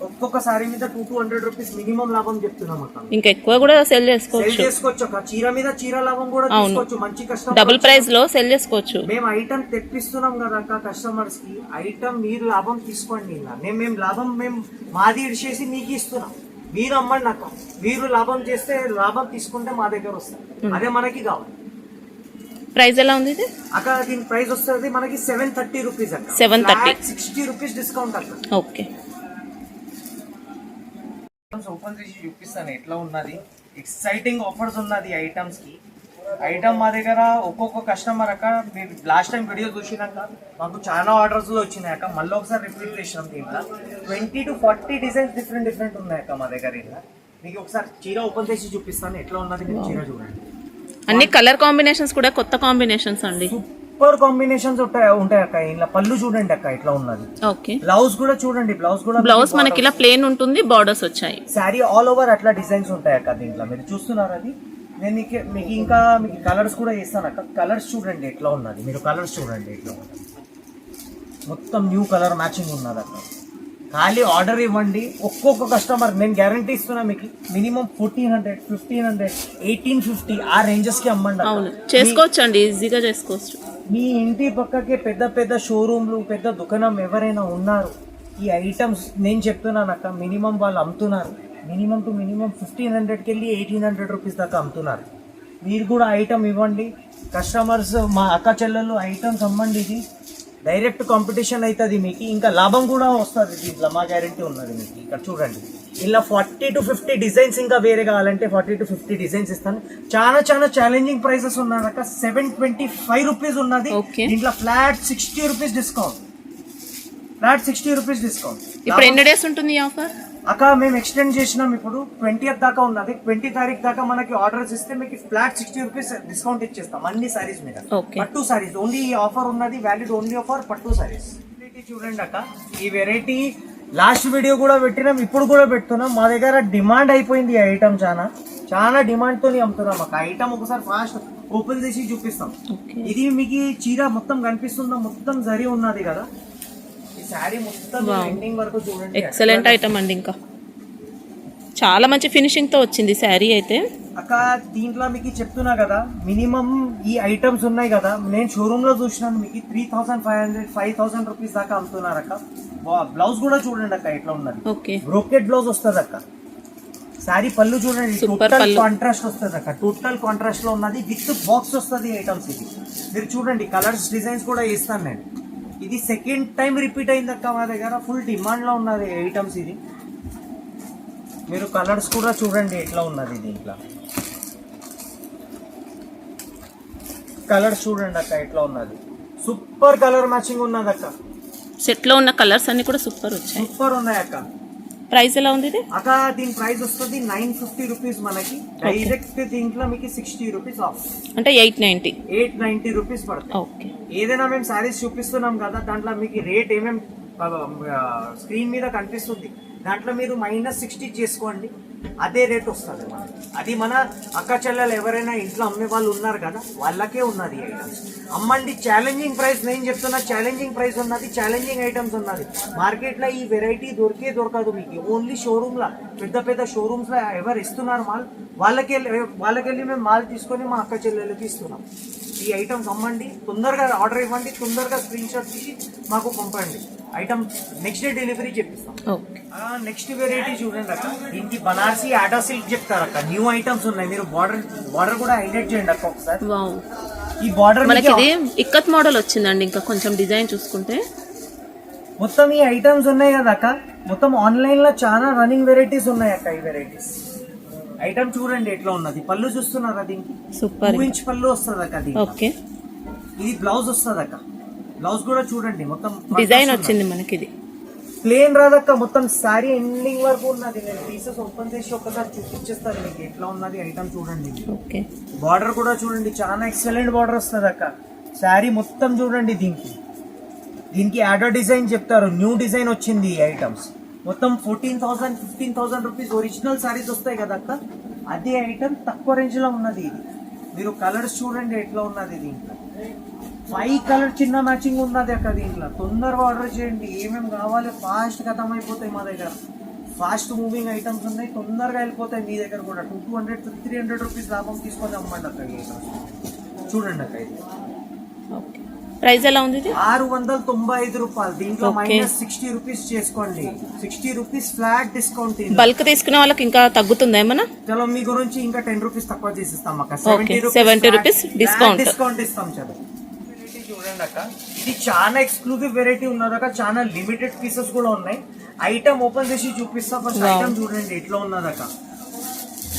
ఒక్కొక్క సారీ మీద 200 రూపీస్ మినిమం లాభం చెప్తున్నాం అక్క. ఇంకా ఎక్కువ కూడా సెల్ చేసుకోవచ్చు అక్క. చీర మీద చీర లాభం కూడా తీసుకోవచ్చు. మంచి కస్టమర్ డబుల్ ప్రైస్ లో సెల్ చేసుకోవచ్చు. మేము ఐటమ్ తెప్పిస్తున్నాం కదా అక్క కస్టమర్స్ కి, ఐటమ్ మీరు లాభం తీసుకోండి. ఇలా మేము లాభం మేము మాది ఇడిచేసి మీకు ఇస్తున్నాం, మీరు అమ్మండి అక్క. మీరు లాభం చేస్తే లాభం తీసుకుంటే మా దగ్గర వస్తుంది, అదే మనకి కావాలి. ప్రైస్ ఎలా ఉంది ఇది అక్క? దీని ప్రైస్ వస్తుంది మనకి 730 రూపీస్ అక్క. 730, 60 రూపీస్ డిస్కౌంట్ అక్క. ఓకే. ఓపెన్ చేసి చూపిస్తాను ఎట్లా ఉన్నది. ఎక్సైటింగ్ ఆఫర్స్ ఉన్నది ఐటమ్స్ కి. ఐటమ్ మా దగ్గర ఒక్కొక్క కస్టమర్ అక్క, మీరు లాస్ట్ టైం వీడియో చూసినాక మాకు చాలా ఆర్డర్స్ లో వచ్చినాయి అక్క. మళ్ళీ ఒకసారి రిపీట్ చేసినాం. దీంట్లో 20 to 40 డిజైన్స్ డిఫరెంట్ ఉన్నాయి అక్క మా దగ్గర. ఇలా మీకు ఒకసారి చీర ఓపెన్ చేసి చూపిస్తాను ఎట్లా ఉన్నది. మీరు చీర చూడండి, అన్ని కలర్ కాంబినేషన్స్ కూడా కొత్త కాంబినేషన్స్ అండి, సూపర్ కాంబినేషన్స్ ఉంటాయి అక్క. ఇలా పళ్ళు చూడండి అక్క ఎట్లా ఉన్నది. ఓకే. బ్లౌజ్ కూడా చూడండి, బ్లౌజ్ మనకి ఇలా ప్లేన్ ఉంటుంది, బార్డర్స్ వచ్చాయి. శారీ ఆల్ ఓవర్ అట్లా డిజైన్స్ ఉంటాయి అక్క. దీంట్లో మీరు చూస్తున్నారు అది. నేను మీకు ఇంకా మీకు కలర్స్ కూడా వేస్తాను అక్క. కలర్స్ చూడండి ఎట్లా ఉన్నది, మీరు కలర్స్ చూడండి ఎట్లా ఉన్నది. మొత్తం న్యూ కలర్ మ్యాచింగ్ ఉన్నది అక్క. ఖాళీ ఆర్డర్ ఇవ్వండి. ఒక్కొక్క కస్టమర్ నేను గ్యారంటీ ఇస్తున్నా మీకు మినిమం 1400 1500 1850 ఆ రేంజెస్ కి అమ్మండి. అవును, చేసుకోవచ్చు అండి, ఈజీగా చేసుకోవచ్చు. మీ ఇంటి పక్కకే పెద్ద పెద్ద షోరూమ్లు, పెద్ద దుకాణం ఎవరైనా ఉన్నారు, ఈ ఐటమ్స్ నేను చెప్తున్నాను అక్క, మినిమం వాళ్ళు అమ్ముతున్నారు. మినిమం టు మినిమం 1500కి వెళ్ళి 1800 రూపీస్ దాకా అమ్ముతున్నారు. మీరు కూడా ఐటమ్ ఇవ్వండి. కస్టమర్స్ మా అక్క చెల్లెలు ఐటమ్స్ అమ్మండి. ఇది డైరెక్ట్ కాంపిటీషన్ అవుతుంది మీకు, ఇంకా లాభం కూడా వస్తుంది దీంట్లో, మా గ్యారంటీ ఉన్నది మీకు. ఇక్కడ చూడండి ఇలా 40 to 50 డిజైన్స్, ఇంకా వేరే కావాలంటే 40 to 50 డిజైన్స్ ఇస్తాను. చాలా చాలా ఛాలెంజింగ్ ప్రైసెస్ ఉన్నాయి అక్క. 725 రూపీస్ ఉన్నది. దీంట్లో flat 60 rupees discount. Flat 60 rupees discount. ఇప్పుడు ఎన్ని డేస్ ఉంటుంది ఈ ఆఫర్ అక్క? మేము ఎక్స్టెండ్ చేసినాం, ఇప్పుడు 20th దాకా ఉన్నది. 20 తారీఖు దాకా మనకి ఆర్డర్స్ ఇస్తే మీకు ఫ్లాట్ 60 రూపీస్ డిస్కౌంట్ ఇచ్చేస్తాం అన్ని సారీస్ మీద. పట్టు సారీస్ ఓన్లీ ఈ ఆఫర్ ఉన్నది, వ్యాలిడ్ ఓన్లీ ఫర్ పట్టు సారీస్. చూడండి అక్క, ఈ వెరైటీ లాస్ట్ వీడియో కూడా పెట్టినాం, ఇప్పుడు కూడా పెడుతున్నాం. మా దగ్గర డిమాండ్ అయిపోయింది ఈ ఐటమ్, చాలా డిమాండ్ తోని అమ్ముతున్నాం అక్క. ఐటమ్ ఒకసారి ఫాస్ట్ ఓపెన్ చేసి చూపిస్తాం. ఇది మీకు చీర మొత్తం కనిపిస్తుందా? మొత్తం జరీ ఉన్నది కదా, శారీ మొత్తం ఎండింగ్ వరకు చూడండి. ఎక్సలెంట్ ఐటమ్ అండి. ఇంకా చాలా మంచి ఫినిషింగ్ తో వచ్చింది శారీ అయితే. అక్క దీంట్లో మీకు చెప్తున్నా కదా, మినిమం ఈ ఐటమ్స్ ఉన్నాయి కదా, నేను షోరూమ్ లో చూసినాను మీకు 3500 5000 రూపీస్ దాకా అమ్ముతున్నారు అక్క. బ్లౌజ్ కూడా చూడండి అక్క ఎట్లా ఉన్నది. ఓకే, బ్రోకెట్ బ్లౌజ్ వస్తుంది అక్క. శారీ పళ్ళు చూడండి, Super టోటల్ పళ్ళు. కాంట్రాస్ట్ వస్తుంది అక్క. టోటల్ కాంట్రాస్ట్ లో ఉన్నది, విత్ బాక్స్ వస్తుంది ఐటమ్స్. ఇది మీరు చూడండి, కలర్స్ డిజైన్స్ కూడా ఇస్తాను నేను. ఇది సెకండ్ టైం రిపీట్ అయింది అక్క మా దగ్గర, ఫుల్ డిమాండ్ లో ఉన్నది ఐటమ్స్. ఇది మీరు కలర్స్ కూడా చూడండి ఎట్లా ఉన్నది. దీంట్లో కలర్స్ చూడండి అక్క ఎట్లా ఉన్నది. సూపర్ కలర్ మ్యాచింగ్ ఉన్నది అక్క. సెట్ లో ఉన్న కలర్స్ అన్ని కూడా సూపర్ వచ్చాయి. సూపర్ ఉన్నాయి అక్క. ప్రైస్ ఎలా ఉంది ఇది? అక్క దీని ప్రైస్ వస్తుంది 950 రూపీస్ మనకి. డైరెక్ట్ దీంట్లో మీకు 60 రూపీస్ ఆఫ్, అంటే 890. 890 రూపీస్ పడుతుంది. ఓకే, ఏదైనా మేము సారీస్ చూపిస్తున్నాం కదా, దాంట్లో మీకు రేట్ ఏమేమి స్క్రీన్ మీద కనిపిస్తుంది, దాంట్లో మీరు -60 చేసుకోండి, అదే రేట్ వస్తుంది మనకి. అది మన అక్క చెల్లెలు ఎవరైనా ఇంట్లో అమ్మే వాళ్ళు ఉన్నారు కదా, వాళ్ళకే ఉన్నది ఐటమ్స్. అమ్మండి, ఛాలెంజింగ్ ప్రైస్ నేను చెప్తున్నా, ఛాలెంజింగ్ ప్రైస్ ఉన్నది, ఛాలెంజింగ్ ఐటమ్స్ ఉన్నది. మార్కెట్ లో ఈ వెరైటీ దొరకదు మీకు. ఓన్లీ షోరూమ్ లా, పెద్ద పెద్ద షోరూమ్స్ లో ఎవరు ఇస్తున్నారు మాల్, వాళ్ళకెళ్ళి మేము మాల్ తీసుకొని మా అక్క చెల్లెలకి ఇస్తున్నాం. ఈ ఐటమ్స్ అమ్మండి, తొందరగా ఆర్డర్ ఇవ్వండి, తొందరగా స్క్రీన్ షాట్ తీసి మాకు పంపండి. ఐటమ్ నెక్స్ట్ డే డెలివరీ చెప్పిస్తాం. ఓకే, నెక్స్ట్ వెరైటీ చూడండి అక్క. దీనికి బనారసి ఆటా సిల్క్ చెప్తారు అక్క. న్యూ ఐటమ్స్ ఉన్నాయి. మీరు బార్డర్ కూడా హైలైట్ చేయండి అక్క ఒకసారి. వావ్, ఈ బార్డర్ మనకి ఇది ఇక్కత్ మోడల్ వచ్చిందండి. ఇంకా కొంచెం డిజైన్ చూసుకుంటే మొత్తం ఈ ఐటమ్స్ ఉన్నాయి కదా అక్క, మొత్తం ఆన్లైన్ లో చాలా రన్నింగ్ వెరైటీస్ ఉన్నాయి అక్క. ఈ వెరైటీస్ ఐటమ్ చూడండి ఎట్లా ఉన్నది. పళ్ళు చూస్తున్నారా, దీనికి సూపర్ 2 ఇంచ్ పళ్ళు వస్తుంది అక్క. ఓకే, ఇది బ్లౌజ్ వస్తుంది అక్క. బ్లౌజ్ కూడా చూడండి, మొత్తం డిజైన్ వచ్చింది మనకి. ఇది ప్లేన్ రాదక్క, మొత్తం శారీ ఎండింగ్ వరకు ఉన్నది. నేను పీసెస్ ఓపెన్ చేసి ఒకసారి చూపించేస్తాను మీకు ఎట్లా ఉన్నది ఐటమ్ చూడండి. ఓకే, బార్డర్ కూడా చూడండి, చాలా ఎక్సలెంట్ బార్డర్ వస్తుంది అక్క. శారీ మొత్తం చూడండి. దీనికి యాడో డిజైన్ చెప్తారు, న్యూ డిజైన్ వచ్చింది ఈ ఐటమ్స్. మొత్తం 14,000 15,000 రూపీస్ ఒరిజినల్ శారీస్ వస్తాయి కదా అక్క, అదే ఐటమ్ తక్కువ రేంజ్ లో ఉన్నది. ఇది మీరు కలర్స్ చూడండి ఎట్లా ఉన్నది. దీంట్లో 5 కలర్ చిన్న మ్యాచింగ్ ఉన్నది అక్క. దీంట్లో తొందరగా ఆర్డర్ చేయండి, ఏమేమి కావాలి ఫాస్ట్ ఖతం అయిపోతాయి మా దగ్గర. ఫాస్ట్ మూవింగ్ ఐటమ్స్ ఉన్నాయి, తొందరగా వెళ్ళిపోతాయి మీ దగ్గర కూడా. 200-300 రూపీస్ లాభం తీసుకొని అమ్మండి అక్క. ఈ ఐటమ్స్ చూడండి అక్క. ఇది ఓకే, ప్రైస్ ఎలా ఉంది ఇది? 695 రూపాయలు. దీంట్లో -60 రూపీస్ చేసుకోండి. 60 రూపీస్ ఫ్లాట్ డిస్కౌంట్. బల్క్ తీసుకునే వాళ్ళకి ఇంకా తగ్గుతుందా ఏమన్నా? చలో మీ గురించి ఇంకా 10 రూపీస్ తక్కువ చేసిస్తాం అక్క. 70 రూపీస్ డిస్కౌంట్ ఇస్తాం. చలో చూడండి అక్క, ఇది చాలా ఎక్స్క్లూజివ్ వెరైటీ ఉన్నది అక్క. చాలా లిమిటెడ్ పీసెస్ కూడా ఉన్నాయి. ఐటమ్ ఓపెన్ చేసి చూపిస్తా. ఫస్ట్ ఐటమ్ చూడండి ఎట్లా ఉన్నది అక్క.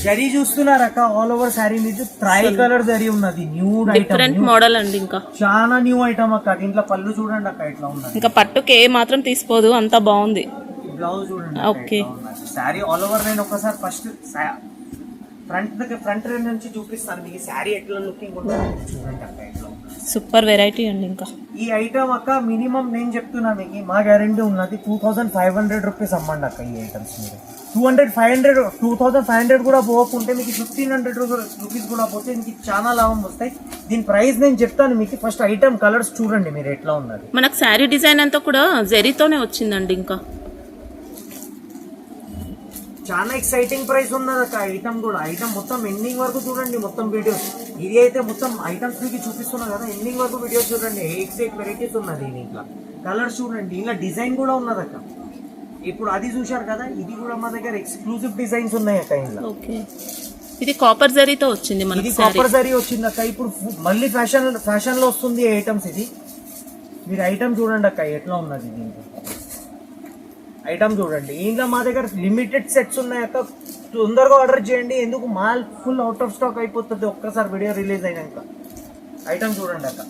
జరీ చూస్తున్నారక్క, ఆల్ ఓవర్ శారీ మీద ట్రై కలర్ జరీ ఉన్నది. న్యూ డిఫరెంట్ మోడల్ అండి. ఇంకా చాలా న్యూ ఐటమ్ అక్క. దీంట్లో పళ్ళు చూడండి అక్క ఎట్లా ఉన్నది. ఇంకా పట్టుకి ఏ మాత్రం తీసుకోదు, అంత బాగుంది. బ్లౌజ్ చూడండి. ఓకే, శారీ ఆల్ ఓవర్ నేను ఒకసారి ఫస్ట్ ఫ్రంట్ నుంచి చూపిస్తాను మీకు శారీ ఎట్లా లుకింగ్ ఉంటుంది చూడండి అక్క ఎట్లా. సూపర్ వెరైటీ అండి. ఇంకా ఈ ఐటమ్ అక్క మినిమం నేను చెప్తున్నా మీకు, మా గ్యారంటీ ఉన్నది 2500 రూపీస్ అమ్మండి అక్క. ఈ ఐటమ్స్ మీరు 2500 కూడా పోకుంటే మీకు 1500 రూపీస్ కూడా పోతే మీకు చాలా లాభం వస్తాయి. దీని ప్రైస్ నేను చెప్తాను మీకు. ఫస్ట్ ఐటమ్ కలర్స్ చూడండి మీరు ఎట్లా ఉన్నది. మనకు శారీ డిజైన్ అంతా కూడా జరీతోనే వచ్చిందండి. ఇంకా చాలా ఎక్సైటింగ్ ప్రైస్ ఉన్నది అక్క. ఐటమ్ కూడా ఐటమ్ మొత్తం ఎండింగ్ వరకు చూడండి. మొత్తం వీడియోస్ ఇది అయితే మొత్తం ఐటమ్స్ మీకు చూపిస్తున్నా కదా, ఎండింగ్ వరకు వీడియోస్ చూడండి. 8 వెరైటీస్ ఉన్నది దీంట్లో. కలర్స్ చూడండి, ఇలా డిజైన్ కూడా ఉన్నది అక్క. ఇప్పుడు అది చూశారు కదా, ఇది కూడా మా దగ్గర ఎక్స్క్లూజివ్ డిజైన్స్ ఉన్నాయి అక్క ఇంట్లో. ఓకే, ఇది కాపర్ జరీతో వచ్చింది మనకి. ఇది కాపర్ జరీ వచ్చింది అక్క. ఇప్పుడు మళ్ళీ ఫ్యాషన్ లో వస్తుంది ఐటమ్స్. ఇది మీరు ఐటమ్ చూడండి అక్క ఎట్లా ఉన్నది. దీంట్లో ఐటమ్ చూడండి. ఇంకా మా దగ్గర లిమిటెడ్ సెట్స్ ఉన్నాయి అక్క. తొందరగా ఆర్డర్ చేయండి, ఎందుకు mall full out of stock అయిపోతుంది ఒక్కసారి వీడియో రిలీజ్ అయినాక. ఐటమ్ చూడండి అక్క.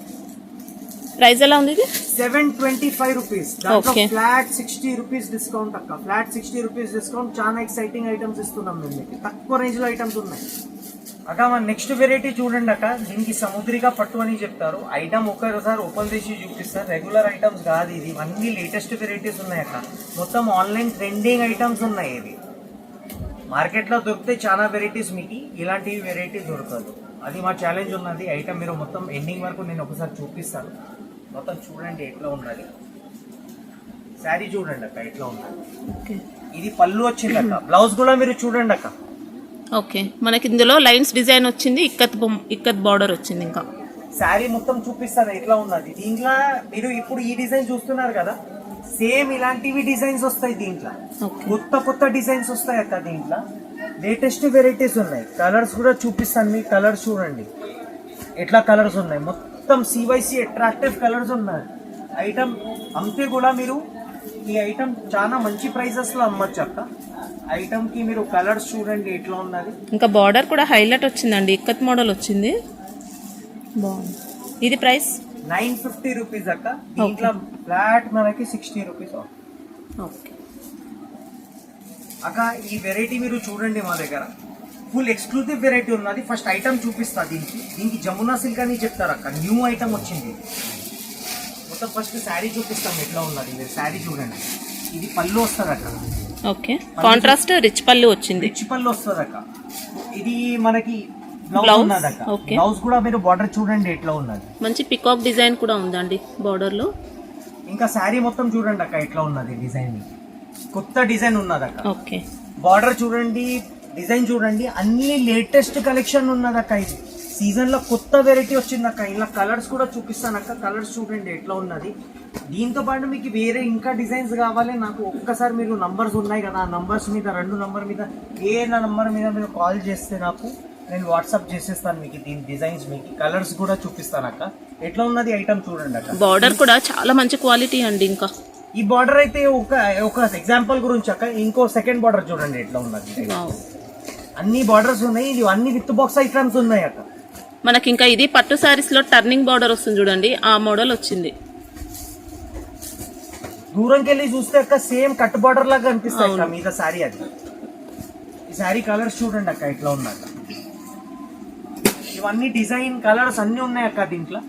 ప్రైస్ ఎలా ఉంది ఇది? 725 రూపీస్. దాంట్లో ఫ్లాట్ 60 రూపీస్ డిస్కౌంట్ అక్క. Flat 60 rupees discount. చాలా ఎక్సైటింగ్ ఐటమ్స్ ఇస్తున్నాం మేము మీకు. తక్కువ రేంజ్ లో ఐటమ్స్ ఉన్నాయి అక్క. మన నెక్స్ట్ వెరైటీ చూడండి అక్క. దీనికి సముద్రిక పట్టు అని చెప్తారు. ఐటమ్ ఒకసారి ఓపెన్ చేసి చూపిస్తారు. రెగ్యులర్ ఐటమ్స్ కాదు ఇది, అన్ని లేటెస్ట్ వెరైటీస్ ఉన్నాయి అక్క. మొత్తం ఆన్లైన్ ట్రెండింగ్ ఐటమ్స్ ఉన్నాయి. ఇది మార్కెట్ లో దొరికితే చాలా వెరైటీస్, మీకు ఇలాంటి వెరైటీ దొరకదు. అది మా ఛాలెంజ్ ఉన్నది. ఐటమ్ మీరు మొత్తం ఎండింగ్ వరకు నేను ఒకసారి చూపిస్తాను. మొత్తం చూడండి ఎట్లా ఉన్నది. శారీ చూడండి అక్క ఎట్లా ఉన్నది. ఓకే ఇది పళ్ళు వచ్చింది అక్క. బ్లౌజ్ కూడా మీరు చూడండి అక్క. ఓకే, మనకి ఇందులో లైన్స్ డిజైన్ వచ్చింది, ఇక్కత్ బార్డర్ వచ్చింది. ఇంకా శారీ మొత్తం చూపిస్తాను ఎట్లా ఉన్నది. దీంట్లో మీరు ఇప్పుడు ఈ డిజైన్ చూస్తున్నారు కదా, సేమ్ ఇలాంటివి డిజైన్స్ వస్తాయి దీంట్లో. ఓకే, కొత్త కొత్త డిజైన్స్ వస్తాయి అక్క. దీంట్లో లేటెస్ట్ వెరైటీస్ ఉన్నాయి. కలర్స్ కూడా చూపిస్తాను మీకు. కలర్స్ చూడండి ఎట్లా కలర్స్ ఉన్నాయి. మొత్తం CYC అట్రాక్టివ్ కలర్స్ ఉన్నాయి. ఐటమ్ అమ్మితే కూడా మీరు ఈ ఐటమ్ చాలా మంచి ప్రైసెస్ లో అమ్మొచ్చు అక్క. ఐటమ్ కి మీరు కలర్స్ చూడండి ఎట్లా ఉన్నది. ఇంకా బార్డర్ కూడా హైలైట్ వచ్చిందండి, ఇక్కత్ మోడల్ వచ్చింది, బాగుంది. ఇది ప్రైస్ 950 రూపీస్ అక్క. దీంట్లో ఫ్లాట్ మనకి 60 రూపీస్. ఓకే అక్క ఈ వెరైటీ మీరు చూడండి మా దగ్గర ఫుల్ ఎక్స్క్లూజివ్ వెరైటీ ఉన్నది. ఫస్ట్ ఐటమ్ చూపిస్తా. దీనికి జమునా సిల్క్ అని చెప్తారు అక్క. న్యూ ఐటమ్ వచ్చింది మొత్తం. ఫస్ట్ శారీ చూపిస్తాం ఎట్లా ఉన్నది. మీరు శారీ చూడండి. ఇది పళ్ళు వస్తుంది అక్క. ఓకే, కాంట్రాస్ట్ రిచ్ పళ్ళు వచ్చింది. రిచ్ పళ్ళు వస్తుంది అక్క. ఇది మనకి బ్లౌజ్ ఉన్నది అక్క. ఓకే, బ్లౌజ్ కూడా మీరు బార్డర్ చూడండి ఎట్లా ఉన్నది. మంచి పికాక్ డిజైన్ కూడా ఉందండి బార్డర్ లో. ఇంకా శారీ మొత్తం చూడండి అక్క ఎట్లా ఉన్నది. డిజైన్ కొత్త డిజైన్ ఉన్నది అక్క. ఓకే, బార్డర్ చూడండి, డిజైన్ చూడండి, అన్ని లేటెస్ట్ కలెక్షన్ ఉన్నది అక్క. ఇది సీజన్ లో కొత్త వెరైటీ వచ్చింది అక్క. ఇలా కలర్స్ కూడా చూపిస్తాను అక్క. కలర్స్ చూడండి ఎట్లా ఉన్నది. దీంతో పాటు మీకు వేరే ఇంకా డిజైన్స్ కావాలి నాకు ఒక్కసారి మీరు నంబర్స్ ఉన్నాయి కదా, ఆ నంబర్స్ మీద 2 నంబర్ మీద ఏ నంబర్ మీద మీరు కాల్ చేస్తే నాకు నేను వాట్సాప్ చేసేస్తాను మీకు. దీని డిజైన్స్ మీకు కలర్స్ కూడా చూపిస్తాను అక్క. ఎట్లా ఉన్నది ఐటమ్ చూడండి అక్క. బార్డర్ కూడా చాలా మంచి క్వాలిటీ అండి. ఇంకా ఈ బార్డర్ అయితే ఒక ఎగ్జాంపుల్ గురించి అక్క. ఇంకో సెకండ్ బార్డర్ చూడండి ఎట్లా ఉన్నది. అన్ని బార్డర్స్ ఉన్నాయి. ఇది అన్ని విత్ బాక్స్ ఐటమ్స్ ఉన్నాయి అక్క. మనకి ఇంకా ఇది పట్టు సారీస్ లో టర్నింగ్ బార్డర్ వస్తుంది చూడండి, ఆ మోడల్ వచ్చింది. దూరంకి వెళ్ళి చూస్తే అక్క సేమ్ కట్ బార్డర్ లాగా అనిపిస్తాయి అక్క మీద శారీ. అది ఈ శారీ కలర్స్ చూడండి అక్క ఎట్లా ఉన్నాక. ఇవన్నీ డిజైన్ కలర్స్ అన్ని ఉన్నాయి అక్క. దీంట్లో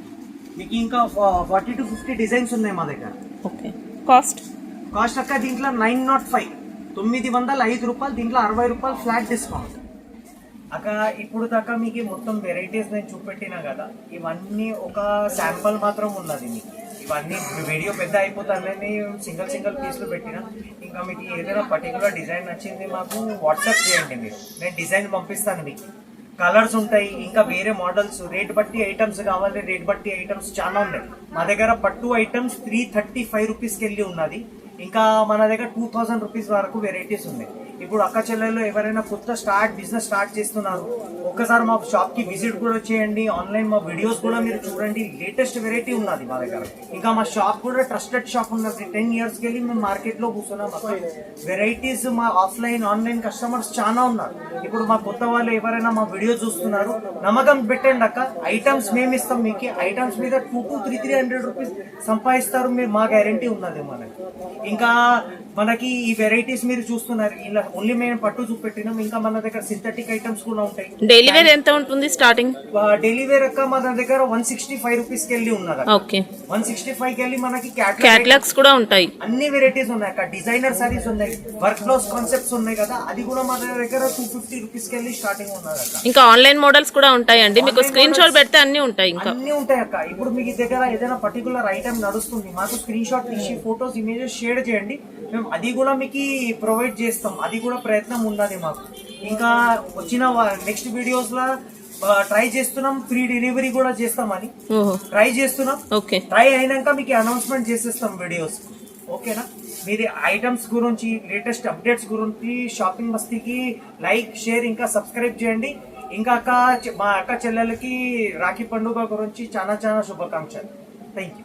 మీకు ఇంకా 40 to 50 డిజైన్స్ ఉన్నాయి మా దగ్గర. ఓకే, కాస్ట్ అక్క దీంట్లో 905 905 రూపాయలు. దీంట్లో 60 రూపాయలు ఫ్లాట్ డిస్కౌంట్ అక్క. ఇప్పుడు దాకా మీకు మొత్తం వెరైటీస్ నేను చూపెట్టినా కదా, ఇవన్నీ ఒక శాంపుల్ మాత్రం ఉన్నది మీకు. ఇవన్నీ వీడియో పెద్ద అయిపోతానని సింగిల్ పీస్లు పెట్టినా. ఇంకా మీకు ఏదైనా పర్టికులర్ డిజైన్ నచ్చింది మాకు వాట్సాప్ చేయండి మీరు. నేను డిజైన్ పంపిస్తాను మీకు. కలర్స్ ఉంటాయి, ఇంకా వేరే మోడల్స్, రేట్ బట్టి ఐటమ్స్ కావాలి. రేట్ బట్టి ఐటమ్స్ చాలా ఉన్నాయి మా దగ్గర. పట్టు ఐటమ్స్ 335 రూపీస్కి వెళ్ళి ఉన్నది. ఇంకా మన దగ్గర 2000 రూపీస్ వరకు వెరైటీస్ ఉన్నాయి. ఇప్పుడు అక్క చెల్లెల్లో ఎవరైనా కొత్త బిజినెస్ స్టార్ట్ చేస్తున్నారు, ఒక్కసారి మా షాప్ కి విజిట్ కూడా చేయండి. ఆన్లైన్ మా వీడియోస్ కూడా మీరు చూడండి. లేటెస్ట్ వెరైటీ ఉన్నది మా దగ్గర. ఇంకా మా షాప్ కూడా ట్రస్టెడ్ షాప్ ఉన్నది. 10 years వెళ్ళి మేము మార్కెట్ లో కూర్చున్నాం. వెరైటీస్ మా ఆఫ్లైన్ ఆన్లైన్ కస్టమర్స్ చాలా ఉన్నారు. ఇప్పుడు మా కొత్త వాళ్ళు ఎవరైనా మా వీడియో చూస్తున్నారు, నమ్మకం పెట్టండి అక్క. ఐటమ్స్ మేము ఇస్తాం మీకు. ఐటమ్స్ మీద 200 to 300 రూపీస్ సంపాదిస్తారు మీరు, మా గ్యారంటీ ఉన్నది మనకి. ఇంకా మనకి ఈ వెరైటీస్ మీరు చూస్తున్నారు. ఇలా ఓన్లీ మేము పట్టు చూపెట్టినాం. ఇంకా మన దగ్గర సింథటిక్ ఐటమ్స్ కూడా ఉంటాయి. డైలీ వేర్ ఎంత ఉంటుంది స్టార్టింగ్? డైలీ వేర్ అక్క మన దగ్గర 165 రూపీస్ కి వెళ్ళి ఉన్నది. ఓకే, 165 కి వెళ్ళి మనకి క్యాటలాగ్స్ కూడా ఉంటాయి. అన్ని వెరైటీస్ ఉన్నాయి అక్క. డిజైనర్ సారీస్ ఉన్నాయి, వర్క్ బ్లౌజ్ కాన్సెప్ట్స్ ఉన్నాయి కదా, అది కూడా మన దగ్గర 250 రూపీస్ కి వెళ్ళి స్టార్టింగ్ ఉన్నది అక్క. ఇంకా ఆన్లైన్ మోడల్స్ కూడా ఉంటాయండి. మీకు స్క్రీన్ షాట్ పెడితే అన్ని ఉంటాయి. ఇంకా అన్ని ఉంటాయి అక్క. ఇప్పుడు మీకు దగ్గర ఏదైనా పర్టికులర్ ఐటమ్ నడుస్తుంది, మాకు స్క్రీన్ షాట్ తీసి ఫోటోస్ ఇమేజెస్ షేర్ చేయండి. మేము అది కూడా మీకు ప్రొవైడ్ చేస్తాం. అది కూడా ప్రయత్నం ఉన్నది మాకు. ఇంకా వచ్చిన నెక్స్ట్ వీడియోస్ లో ట్రై చేస్తున్నాం, ఫ్రీ డెలివరీ కూడా చేస్తామని ట్రై చేస్తున్నాం. ఓకే, ట్రై అయినాక మీకు అనౌన్స్మెంట్ చేసేస్తాం వీడియోస్. ఓకేనా? మీరు ఐటమ్స్ గురించి, లేటెస్ట్ అప్డేట్స్ గురించి షాపింగ్ మస్తీకి లైక్, షేర్, ఇంకా సబ్స్క్రైబ్ చేయండి. ఇంకా మా అక్క చెల్లెలకి రాఖీ పండుగ గురించి చాలా శుభాకాంక్షలు. Thank you.